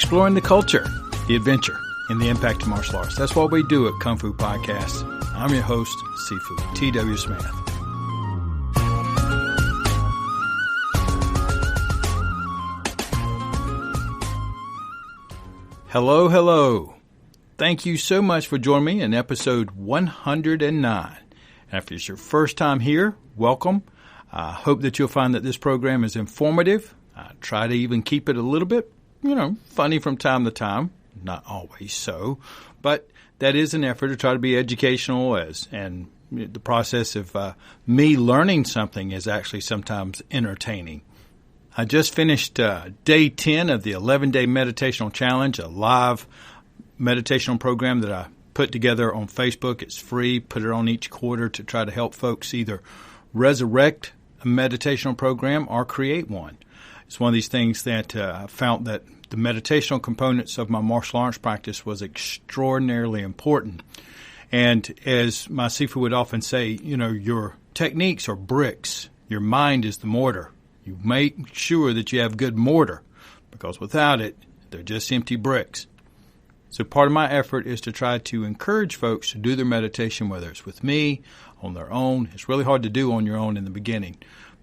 exploring the culture, the adventure, and the impact of martial arts. That's what we do at Kung Fu Podcast. I'm your host, Sifu, T.W. Smith. Hello, hello. Thank you so much for joining me in episode 109. And if it's your first time here, welcome. I hope that you'll find that this program is informative. I try to even keep it a little bit, funny from time to time. Not always so, but that is an effort to try to be educational and the process of me learning something is actually sometimes entertaining. I just finished day 10 of the 11-day meditational challenge, a live meditational program that I put together on Facebook. It's free, put it on each quarter to try to help folks either resurrect a meditational program or create one. It's one of these things that I found that the meditational components of my martial arts practice was extraordinarily important. And as my Sifu would often say, your techniques are bricks. Your mind is the mortar. You make sure that you have good mortar, because without it, they're just empty bricks. So part of my effort is to try to encourage folks to do their meditation, whether it's with me, on their own. It's really hard to do on your own in the beginning,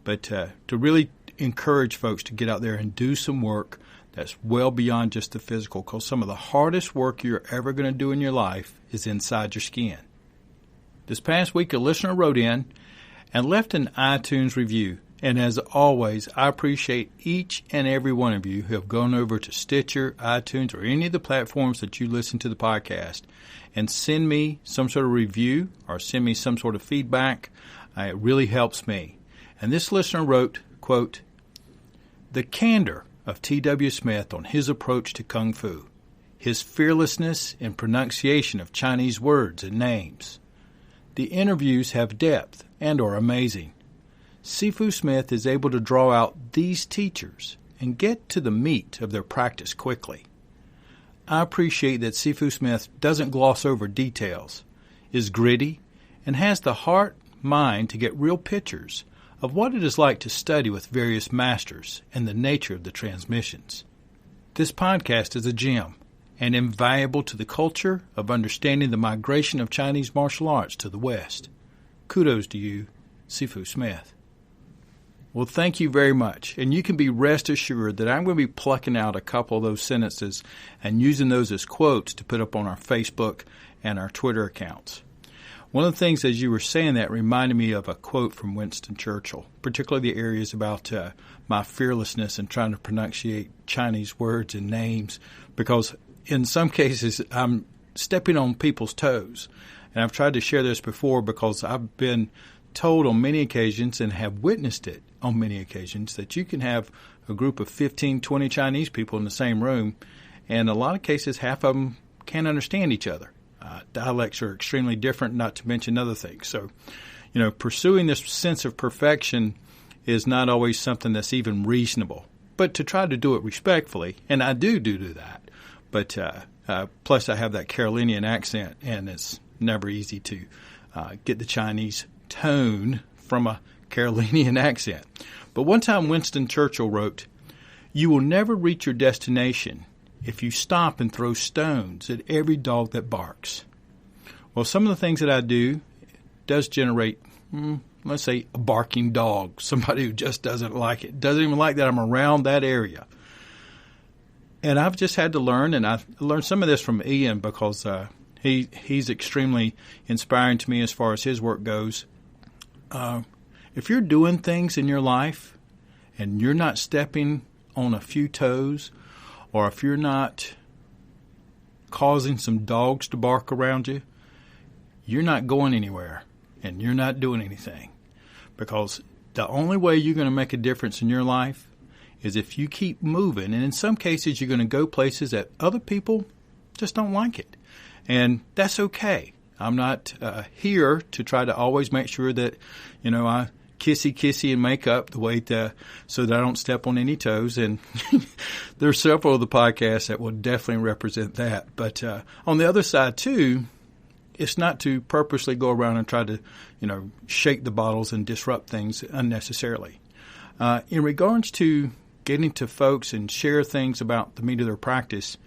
but to really encourage folks to get out there and do some work that's well beyond just the physical, because some of the hardest work you're ever going to do in your life is inside your skin. This past week, a listener wrote in and left an iTunes review. And as always, I appreciate each and every one of you who have gone over to Stitcher, iTunes, or any of the platforms that you listen to the podcast and send me some sort of review or send me some sort of feedback. It really helps me. And this listener wrote, quote, "The candor of T.W. Smith on his approach to Kung Fu, his fearlessness in pronunciation of Chinese words and names. The interviews have depth and are amazing. Sifu Smith is able to draw out these teachers and get to the meat of their practice quickly. I appreciate that Sifu Smith doesn't gloss over details, is gritty, and has the heart, mind to get real pictures of what it is like to study with various masters and the nature of the transmissions. This podcast is a gem and invaluable to the culture of understanding the migration of Chinese martial arts to the West. Kudos to you, Sifu Smith." Well, thank you very much. And you can be rest assured that I'm going to be plucking out a couple of those sentences and using those as quotes to put up on our Facebook and our Twitter accounts. One of the things, as you were saying that, reminded me of a quote from Winston Churchill, particularly the areas about my fearlessness in trying to pronunciate Chinese words and names, because in some cases I'm stepping on people's toes. And I've tried to share this before because I've been told on many occasions and have witnessed it on many occasions that you can have a group of 15, 20 Chinese people in the same room, and in a lot of cases half of them can't understand each other. Dialects are extremely different, not to mention other things. So, pursuing this sense of perfection is not always something that's even reasonable. But to try to do it respectfully, and I do that, but plus I have that Carolinian accent, and it's never easy to get the Chinese tone from a Carolinian accent. But one time Winston Churchill wrote, "You will never reach your destination if you stop and throw stones at every dog that barks." Well, some of the things that I do does generate, let's say, a barking dog, somebody who just doesn't like it, doesn't even like that I'm around that area. And I've just had to learn, and I learned some of this from Iain because he's extremely inspiring to me as far as his work goes. If you're doing things in your life and you're not stepping on a few toes, or if you're not causing some dogs to bark around you, you're not going anywhere and you're not doing anything. Because the only way you're going to make a difference in your life is if you keep moving. And in some cases, you're going to go places that other people just don't like it. And that's okay. I'm not here to try to always make sure that, I kissy and make up the way so that I don't step on any toes. And there's several of the podcasts that will definitely represent that. But on the other side, too, it's not to purposely go around and try to, shake the bottles and disrupt things unnecessarily. In regards to getting to folks and share things about the meat of their practice,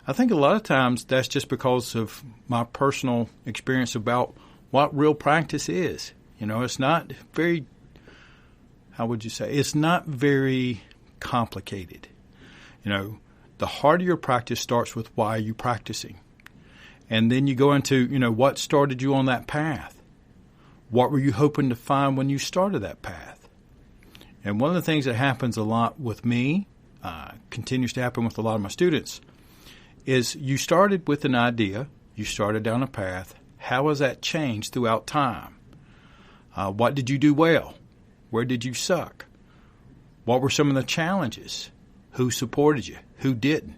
I think a lot of times that's just because of my personal experience about what real practice is. It's not very, it's not very complicated. The heart of your practice starts with why are you practicing? And then you go into, what started you on that path? What were you hoping to find when you started that path? And one of the things that happens a lot with me, continues to happen with a lot of my students, is you started with an idea, you started down a path. How has that changed throughout time? What did you do well? Where did you suck? What were some of the challenges? Who supported you? Who didn't?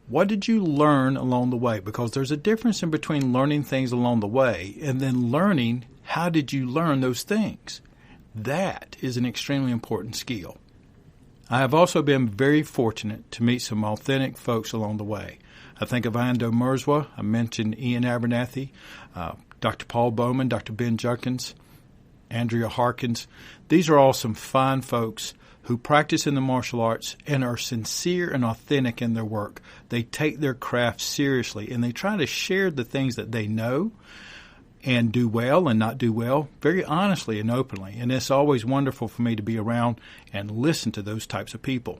What did you learn along the way? Because there's a difference in between learning things along the way and then learning how did you learn those things. That is an extremely important skill. I have also been very fortunate to meet some authentic folks along the way. I think of Ando Merzwa, I mentioned Iain Abernethy, Dr. Paul Bowman, Dr. Ben Junkins, Andrea Harkins. These are all some fine folks who practice in the martial arts and are sincere and authentic in their work. They take their craft seriously, and they try to share the things that they know and do well and not do well very honestly and openly. And it's always wonderful for me to be around and listen to those types of people.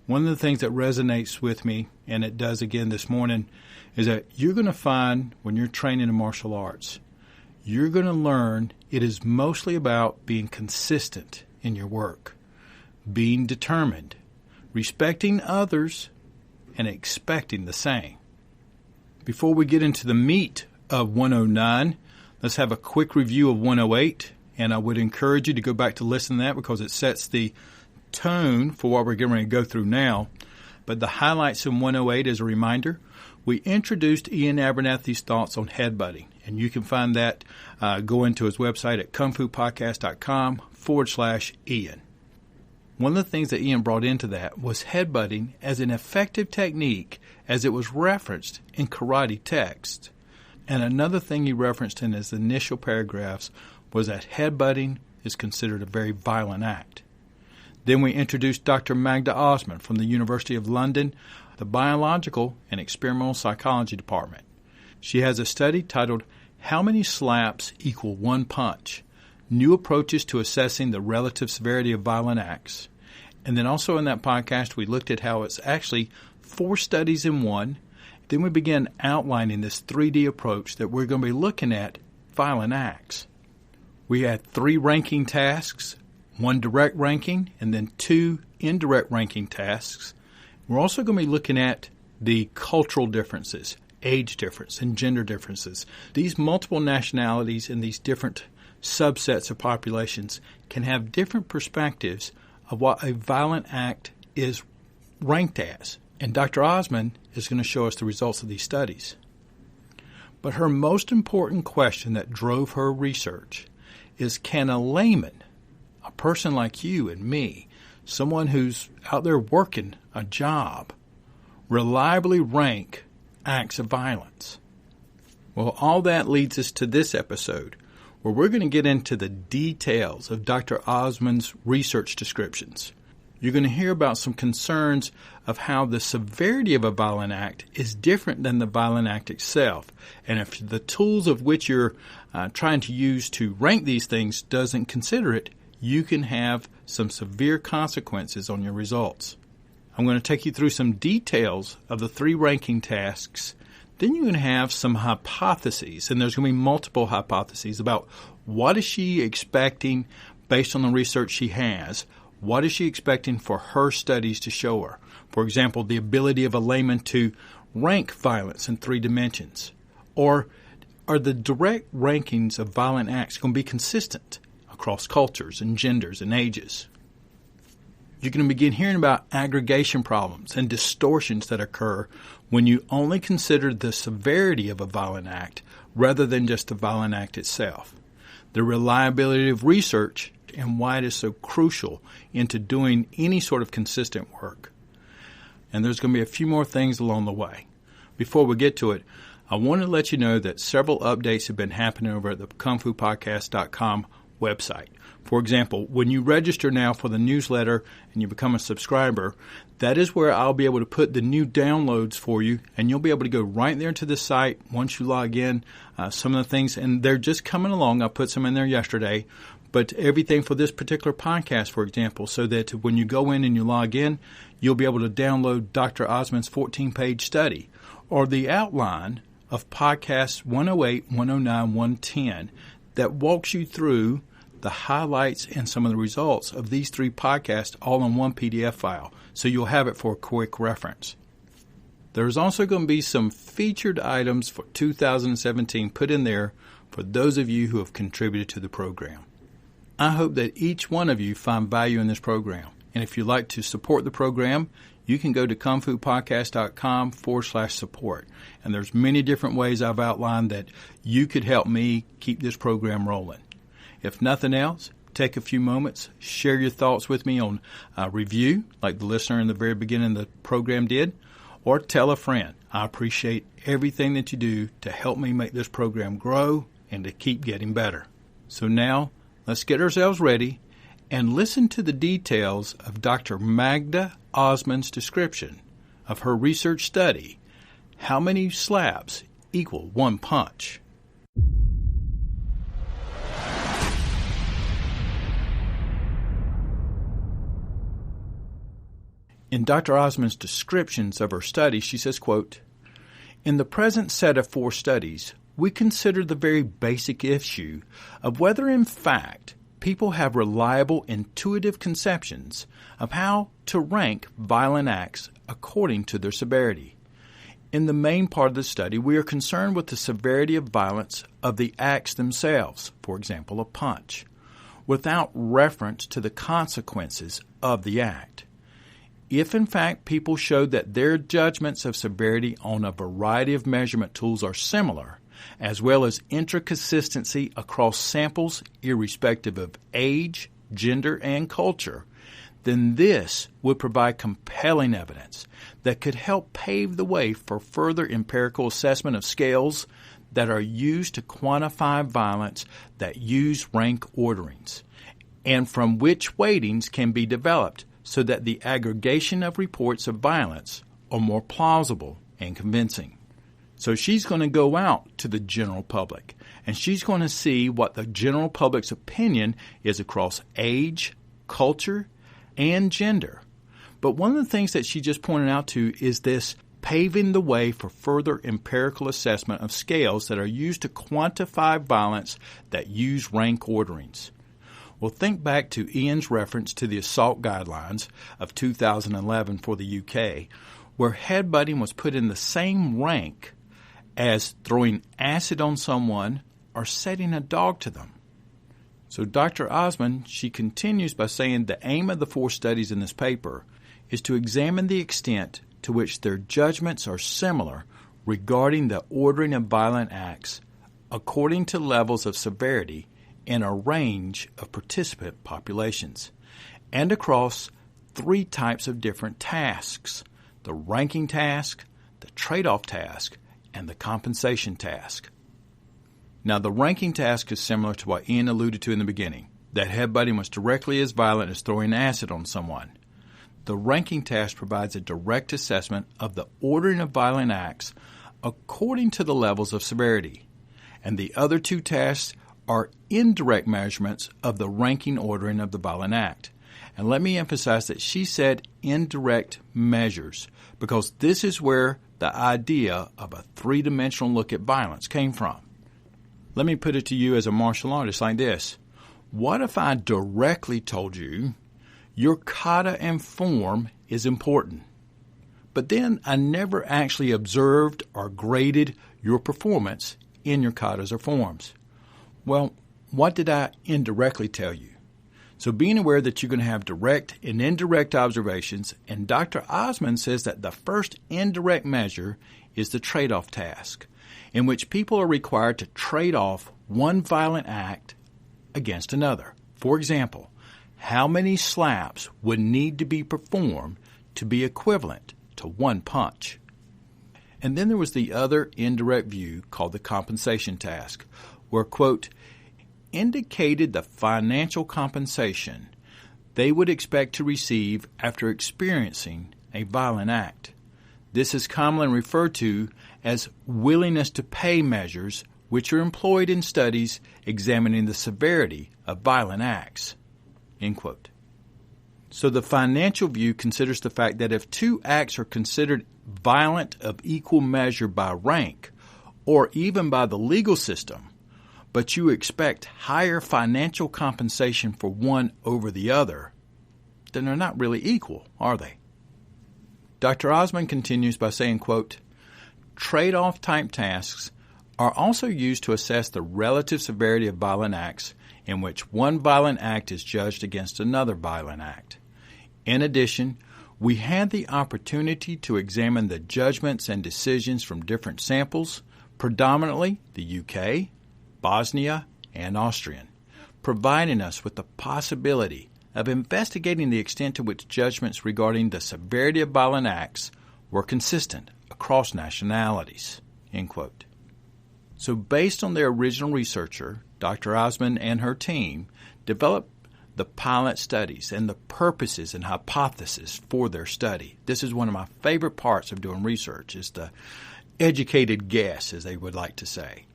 One of the things that resonates with me, and it does again this morning, is that you're going to find when you're training in martial arts, you're going to learn it is mostly about being consistent in your work, being determined, respecting others, and expecting the same. Before we get into the meat of 109, let's have a quick review of 108, and I would encourage you to go back to listen to that because it sets the tone for what we're getting ready to go through now. But the highlights in 108 as a reminder, we introduced Iain Abernethy's thoughts on headbutting, and you can find that go into his website at kungfupodcast.com/Iain. One of the things that Iain brought into that was headbutting as an effective technique as it was referenced in karate texts. And another thing he referenced in his initial paragraphs was that headbutting is considered a very violent act. Then we introduced Dr. Magda Osman from the University of London, the Biological and Experimental Psychology Department. She has a study titled, How Many Slaps Equal One Punch? New Approaches to Assessing the Relative Severity of Violent Acts. And then also in that podcast, we looked at how it's actually 4 studies in one. Then we began outlining this 3D approach that we're going to be looking at violent acts. We had 3 ranking tasks, 1 direct ranking, and then 2 indirect ranking tasks. We're also going to be looking at the cultural differences, age difference, and gender differences. These multiple nationalities and these different subsets of populations can have different perspectives of what a violent act is ranked as. And Dr. Osman is going to show us the results of these studies. But her most important question that drove her research is, can a layman, a person like you and me, someone who's out there working a job, reliably rank acts of violence? Well, all that leads us to this episode, where we're going to get into the details of Dr. Osman's research descriptions. You're going to hear about some concerns of how the severity of a violent act is different than the violent act itself. And if the tools of which you're trying to use to rank these things doesn't consider it, you can have some severe consequences on your results. I'm going to take you through some details of the 3 ranking tasks. Then you're going to have some hypotheses, and there's going to be multiple hypotheses about what is she expecting based on the research she has. What is she expecting for her studies to show her? For example, the ability of a layman to rank violence in 3 dimensions. Or are the direct rankings of violent acts going to be consistent across cultures and genders and ages? You're going to begin hearing about aggregation problems and distortions that occur when you only consider the severity of a violent act rather than just the violent act itself. The reliability of research and why it is so crucial into doing any sort of consistent work. And there's going to be a few more things along the way. Before we get to it, I want to let you know that several updates have been happening over at the kungfupodcast.com website. For example, when you register now for the newsletter and you become a subscriber, that is where I'll be able to put the new downloads for you, and you'll be able to go right there to the site once you log in. Some of the things, and they're just coming along. I put some in there yesterday, but everything for this particular podcast, for example, so that when you go in and you log in, you'll be able to download Dr. Osmond's 14-page study or the outline of podcasts 108, 109, 110 that walks you through the highlights and some of the results of these 3 podcasts all in one PDF file, so you'll have it for a quick reference. There's also going to be some featured items for 2017 put in there for those of you who have contributed to the program. I hope that each one of you find value in this program, and if you'd like to support the program, you can go to kungfupodcast.com/support, and there's many different ways I've outlined that you could help me keep this program rolling. If nothing else, take a few moments, share your thoughts with me on a review, like the listener in the very beginning of the program did, or tell a friend. I appreciate everything that you do to help me make this program grow and to keep getting better. So now, let's get ourselves ready and listen to the details of Dr. Magda Osmond's description of her research study, How Many Slaps Equal One Punch? In Dr. Osmond's descriptions of her study, she says, quote, "In the present set of 4 studies, we consider the very basic issue of whether in fact people have reliable intuitive conceptions of how to rank violent acts according to their severity. In the main part of the study, we are concerned with the severity of violence of the acts themselves, for example, a punch, without reference to the consequences of the act. If, in fact, people show that their judgments of severity on a variety of measurement tools are similar, as well as intraconsistency across samples irrespective of age, gender, and culture, then this would provide compelling evidence that could help pave the way for further empirical assessment of scales that are used to quantify violence that use rank orderings, and from which weightings can be developed so that the aggregation of reports of violence are more plausible and convincing." So she's going to go out to the general public, and she's going to see what the general public's opinion is across age, culture, and gender. But one of the things that she just pointed out to is this paving the way for further empirical assessment of scales that are used to quantify violence that use rank orderings. Well, think back to Ian's reference to the assault guidelines of 2011 for the UK, where headbutting was put in the same rank as throwing acid on someone or setting a dog to them. So Dr. Osmond, she continues by saying the aim of the 4 studies in this paper is to examine the extent to which their judgments are similar regarding the ordering of violent acts according to levels of severity in a range of participant populations, and across 3 types of different tasks: the ranking task, the trade-off task, and the compensation task. Now, the ranking task is similar to what Ian alluded to in the beginning, that headbutting was directly as violent as throwing acid on someone. The ranking task provides a direct assessment of the ordering of violent acts according to the levels of severity, and the other 2 tasks are indirect measurements of the ranking ordering of the violent act. And let me emphasize that she said indirect measures, because this is where the idea of a 3-dimensional look at violence came from. Let me put it to you as a martial artist like this. What if I directly told you your kata and form is important, but then I never actually observed or graded your performance in your katas or forms? Well, what did I indirectly tell you? So being aware that you're going to have direct and indirect observations, and Dr. Osmond says that the first indirect measure is the trade-off task, in which people are required to trade off one violent act against another. For example, how many slaps would need to be performed to be equivalent to one punch? And then there was the other indirect view called the compensation task, where, quote, indicated the financial compensation they would expect to receive after experiencing a violent act. This is commonly referred to as willingness to pay measures, which are employed in studies examining the severity of violent acts." End quote. So the financial view considers the fact that if two acts are considered violent of equal measure by rank, or even by the legal system, but you expect higher financial compensation for one over the other, then they're not really equal, are they? Dr. Osmond continues by saying, quote, "Trade-off type tasks are also used to assess the relative severity of violent acts in which one violent act is judged against another violent act. In addition, we had the opportunity to examine the judgments and decisions from different samples, predominantly the UK, Bosnia, and Austrian, providing us with the possibility of investigating the extent to which judgments regarding the severity of violent acts were consistent across nationalities." End quote. So based on their original researcher, Dr. Osmond and her team developed the pilot studies and the purposes and hypotheses for their study. This is one of my favorite parts of doing research, is the educated guess, as they would like to say.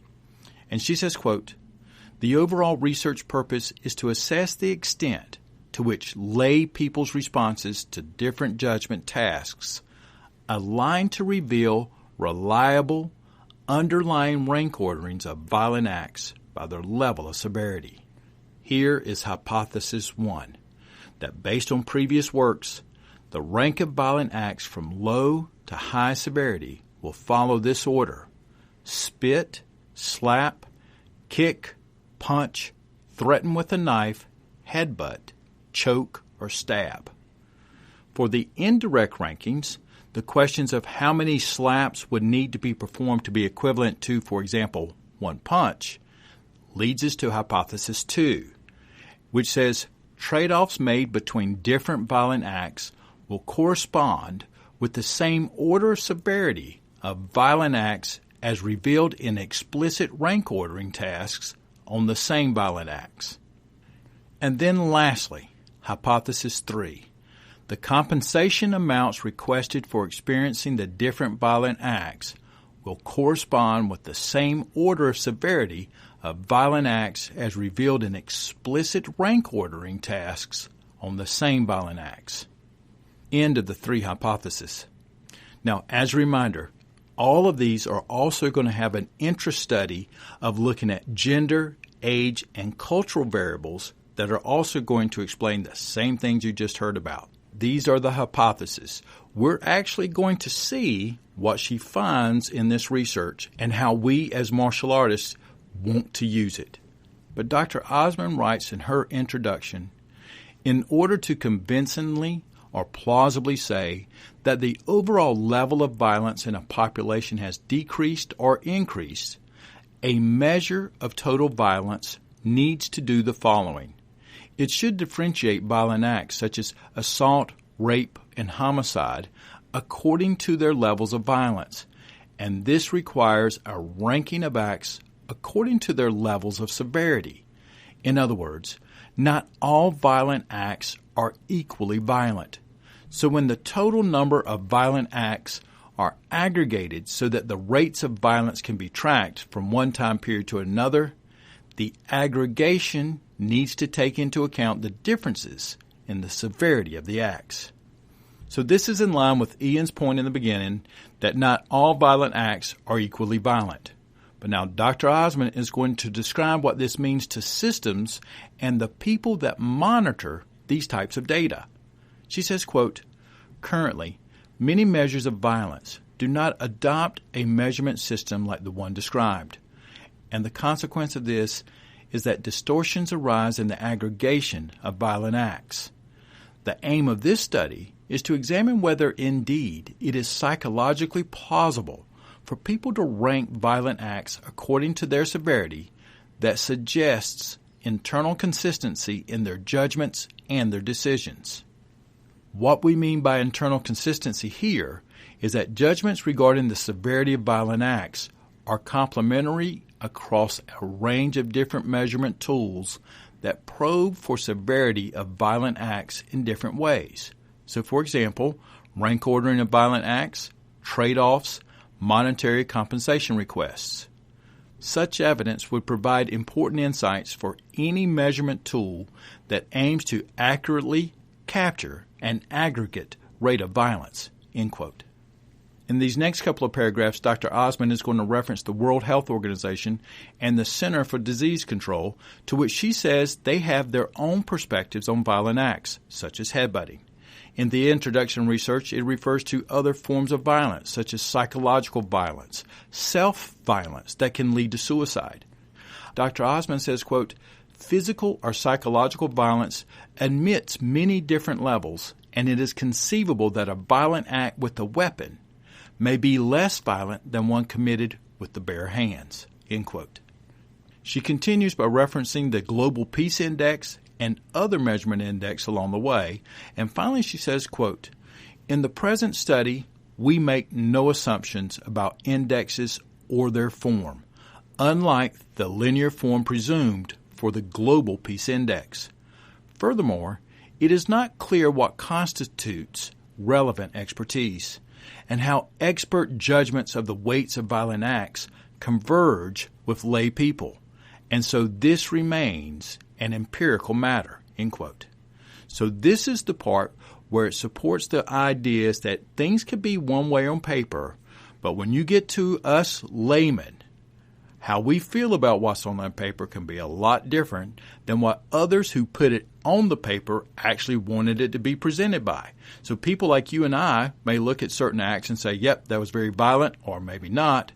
And she says, quote, "The overall research purpose is to assess the extent to which lay people's responses to different judgment tasks align to reveal reliable, underlying rank orderings of violent acts by their level of severity. Here is hypothesis 1, that based on previous works, the rank of violent acts from low to high severity will follow this order: spit, slap, kick, punch, threaten with a knife, headbutt, choke, or stab. For the indirect rankings, the questions of how many slaps would need to be performed to be equivalent to, for example, one punch, leads us to hypothesis 2, which says trade-offs made between different violent acts will correspond with the same order of severity of violent acts as revealed in explicit rank ordering tasks on the same violent acts. And then lastly, hypothesis 3, the compensation amounts requested for experiencing the different violent acts will correspond with the same order of severity of violent acts as revealed in explicit rank ordering tasks on the same violent acts. End of the 3 hypotheses. Now, as a reminder, all of these are also going to have an intra-study of looking at gender, age, and cultural variables that are also going to explain the same things you just heard about. These are the hypotheses. We're actually going to see what she finds in this research and how we as martial artists want to use it. But Dr. Osmond writes in her introduction, in order to convincingly or plausibly say that the overall level of violence in a population has decreased or increased, a measure of total violence needs to do the following. It should differentiate violent acts such as assault, rape, and homicide according to their levels of violence, and this requires a ranking of acts according to their levels of severity. In other words, not all violent acts are equally violent. So when the total number of violent acts are aggregated so that the rates of violence can be tracked from one time period to another, the aggregation needs to take into account the differences in the severity of the acts. So this is in line with Iain's point in the beginning that not all violent acts are equally violent. But now Dr. Osmond is going to describe what this means to systems and the people that monitor these types of data. She says, quote, currently, many measures of violence do not adopt a measurement system like the one described. And the consequence of this is that distortions arise in the aggregation of violent acts. The aim of this study is to examine whether indeed it is psychologically plausible for people to rank violent acts according to their severity that suggests internal consistency in their judgments and their decisions. What we mean by internal consistency here is that judgments regarding the severity of violent acts are complementary across a range of different measurement tools that probe for severity of violent acts in different ways. So, for example, rank ordering of violent acts, trade-offs, monetary compensation requests. Such evidence would provide important insights for any measurement tool that aims to accurately capture an aggregate rate of violence, end quote. In these next couple of paragraphs, Dr. Osmond is going to reference the World Health Organization and the Center for Disease Control, to which she says they have their own perspectives on violent acts, such as headbutting. In the introduction research, it refers to other forms of violence, such as psychological violence, self-violence that can lead to suicide. Dr. Osmond says, quote, physical or psychological violence admits many different levels, and it is conceivable that a violent act with a weapon may be less violent than one committed with the bare hands, end quote. She continues by referencing the Global Peace Index and other measurement index along the way, and finally she says, quote, in the present study, we make no assumptions about indexes or their form, unlike the linear form presumed for the Global Peace Index. Furthermore, it is not clear what constitutes relevant expertise and how expert judgments of the weights of violent acts converge with lay people, and so this remains an empirical matter, end quote. So this is the part where it supports the ideas that things could be one way on paper, but when you get to us laymen, how we feel about what's on that paper can be a lot different than what others who put it on the paper actually wanted it to be presented by. So people like you and I may look at certain acts and say, yep, that was very violent, or maybe not.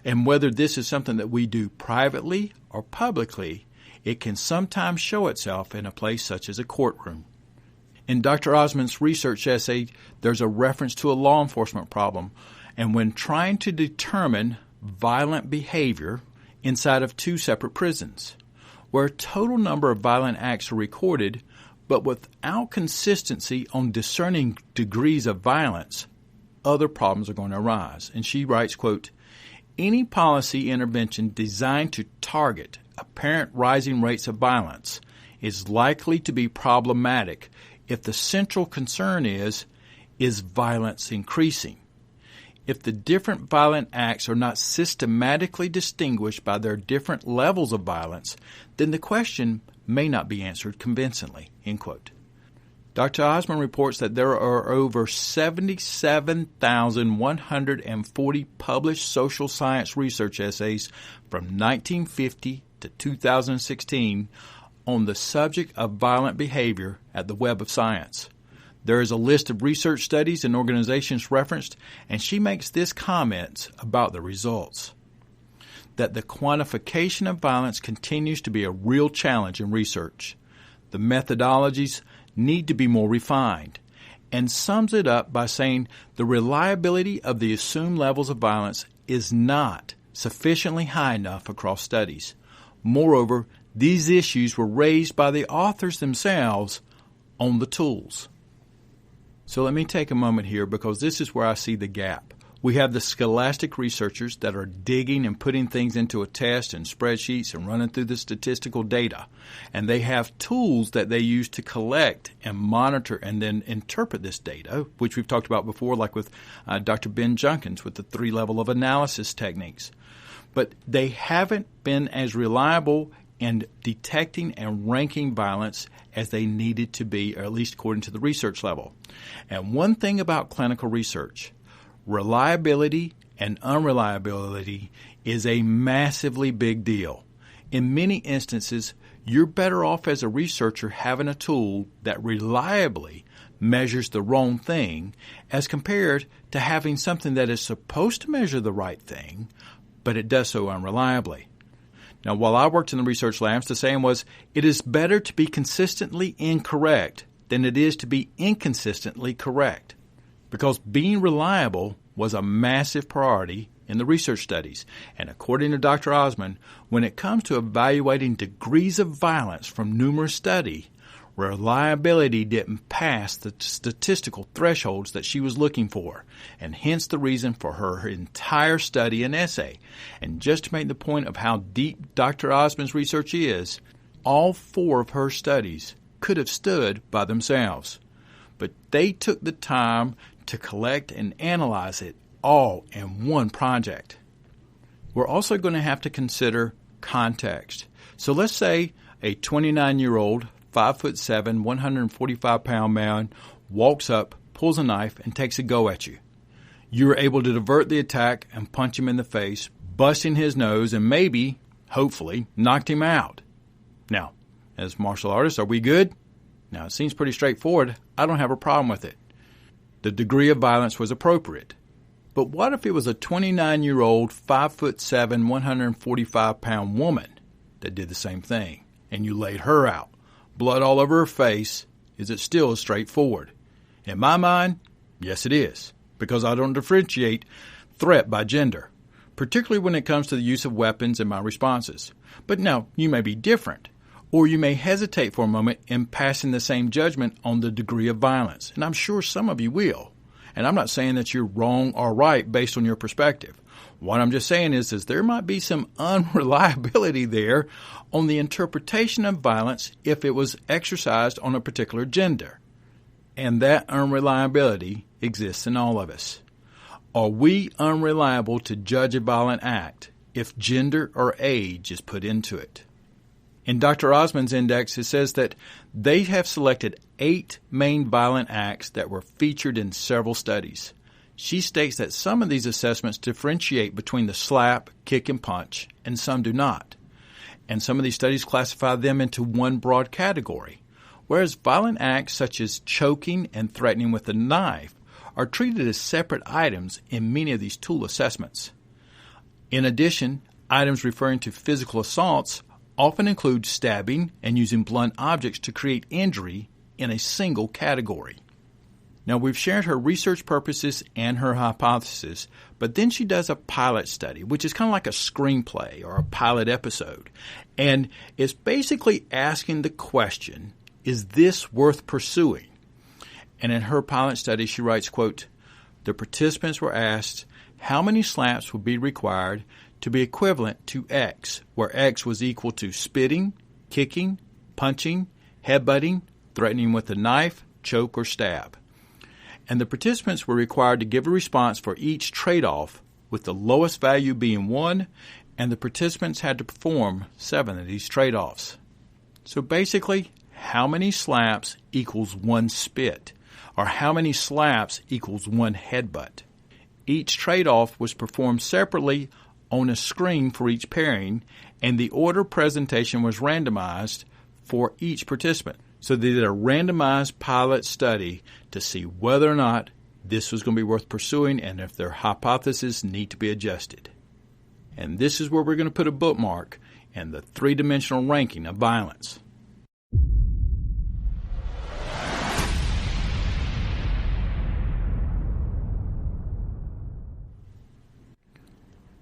And whether this is something that we do privately or publicly, it can sometimes show itself in a place such as a courtroom. In Dr. Osmond's research essay, there's a reference to a law enforcement problem, and when trying to determine violent behavior inside of two separate prisons, where a total number of violent acts are recorded, but without consistency on discerning degrees of violence, other problems are going to arise. And she writes, quote, any policy intervention designed to target apparent rising rates of violence is likely to be problematic if the central concern is violence increasing? If the different violent acts are not systematically distinguished by their different levels of violence, then the question may not be answered convincingly, end quote. Dr. Osmond reports that there are over 77,140 published social science research essays from 1950 to 2016 on the subject of violent behavior at the Web of Science. There is a list of research studies and organizations referenced, and she makes this comment about the results: that the quantification of violence continues to be a real challenge in research. The methodologies need to be more refined, and sums it up by saying the reliability of the assumed levels of violence is not sufficiently high enough across studies. Moreover, these issues were raised by the authors themselves on the tools. So let me take a moment here, because this is where I see the gap. We have the scholastic researchers that are digging and putting things into a test and spreadsheets and running through the statistical data. And they have tools that they use to collect and monitor and then interpret this data, which we've talked about before, like with Dr. Ben Junkins with the 3 level of analysis techniques. But they haven't been as reliable in detecting and ranking violence as they needed to be, or at least according to the research level. And one thing about clinical research, reliability and unreliability is a massively big deal. In many instances, you're better off as a researcher having a tool that reliably measures the wrong thing as compared to having something that is supposed to measure the right thing, but it does so unreliably. Now, while I worked in the research labs, the saying was, it is better to be consistently incorrect than it is to be inconsistently correct, because being reliable was a massive priority in the research studies. And according to Dr. Osmond, when it comes to evaluating degrees of violence from numerous studies, Reliability didn't pass the statistical thresholds that she was looking for, and hence the reason for her entire study and essay. And just to make the point of how deep Dr. Osmond's research is, all 4 of her studies could have stood by themselves. But they took the time to collect and analyze it all in one project. We're also going to have to consider context. So let's say a 29-year-old, 5'7", 145-pound man walks up, pulls a knife, and takes a go at you. You were able to divert the attack and punch him in the face, busting his nose, and maybe, hopefully, knocked him out. Now, as martial artists, are we good? Now, it seems pretty straightforward. I don't have a problem with it. The degree of violence was appropriate. But what if it was a 29-year-old, 5'7", 145-pound woman that did the same thing, and you laid her out? Blood all over her face. Is it still as straightforward? In my mind, yes it is, because I don't differentiate threat by gender, particularly when it comes to the use of weapons in my responses. But now, you may be different, or you may hesitate for a moment in passing the same judgment on the degree of violence, and I'm sure some of you will. And I'm not saying that you're wrong or right based on your perspective. What I'm just saying is there might be some unreliability there on the interpretation of violence if it was exercised on a particular gender. And that unreliability exists in all of us. Are we unreliable to judge a violent act if gender or age is put into it? In Dr. Osmond's index, it says that they have selected 8 main violent acts that were featured in several studies. She states that some of these assessments differentiate between the slap, kick, and punch, and some do not. And some of these studies classify them into one broad category, whereas violent acts such as choking and threatening with a knife are treated as separate items in many of these tool assessments. In addition, items referring to physical assaults often include stabbing and using blunt objects to create injury in a single category. Now, we've shared her research purposes and her hypothesis, but then she does a pilot study, which is kind of like a screenplay or a pilot episode. And it's basically asking the question, is this worth pursuing? And in her pilot study, she writes, quote, "The participants were asked how many slaps would be required to be equivalent to X, where X was equal to spitting, kicking, punching, headbutting, threatening with a knife, choke, or stab. And the participants were required to give a response for each trade-off, with the lowest value being 1, and the participants had to perform 7 of these trade-offs. So basically, how many slaps equals 1 spit, or how many slaps equals 1 headbutt. Each trade-off was performed separately on a screen for each pairing, and the order presentation was randomized for each participant. So they did a randomized pilot study to see whether or not this was going to be worth pursuing and if their hypotheses need to be adjusted. And this is where we're going to put a bookmark in the 3-dimensional ranking of violence.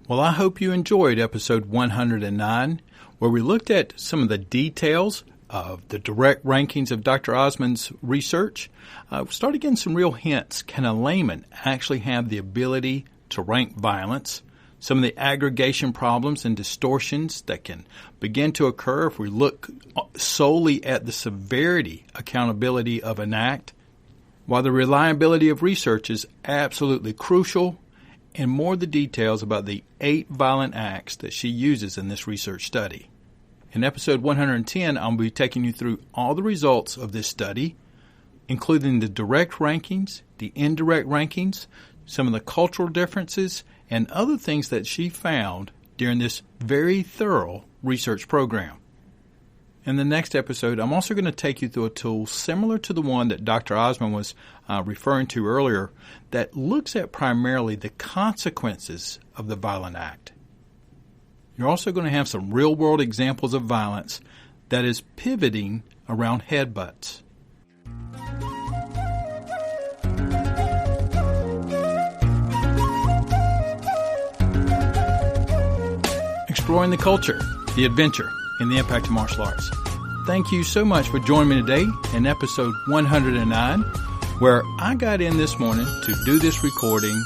Well, I hope you enjoyed episode 109, where we looked at some of the details of the direct rankings of Dr. Osmond's research. We started getting some real hints. Can a layman actually have the ability to rank violence? Some of the aggregation problems and distortions that can begin to occur if we look solely at the severity accountability of an act. While the reliability of research is absolutely crucial, and more the details about the 8 violent acts that she uses in this research study. In episode 110, I'll be taking you through all the results of this study, including the direct rankings, the indirect rankings, some of the cultural differences, and other things that she found during this very thorough research program. In the next episode, I'm also going to take you through a tool similar to the one that Dr. Osmond was referring to earlier that looks at primarily the consequences of the violent act. You're also going to have some real-world examples of violence that is pivoting around headbutts. Exploring the culture, the adventure, and the impact of martial arts. Thank you so much for joining me today in episode 109, where I got in this morning to do this recording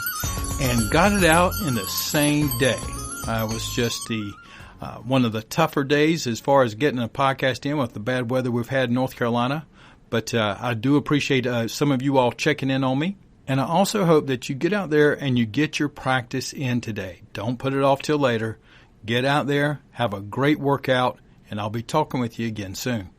and got it out in the same day. It was just one of the tougher days as far as getting a podcast in with the bad weather we've had in North Carolina. But I do appreciate some of you all checking in on me. And I also hope that you get out there and you get your practice in today. Don't put it off till later. Get out there, have a great workout, and I'll be talking with you again soon.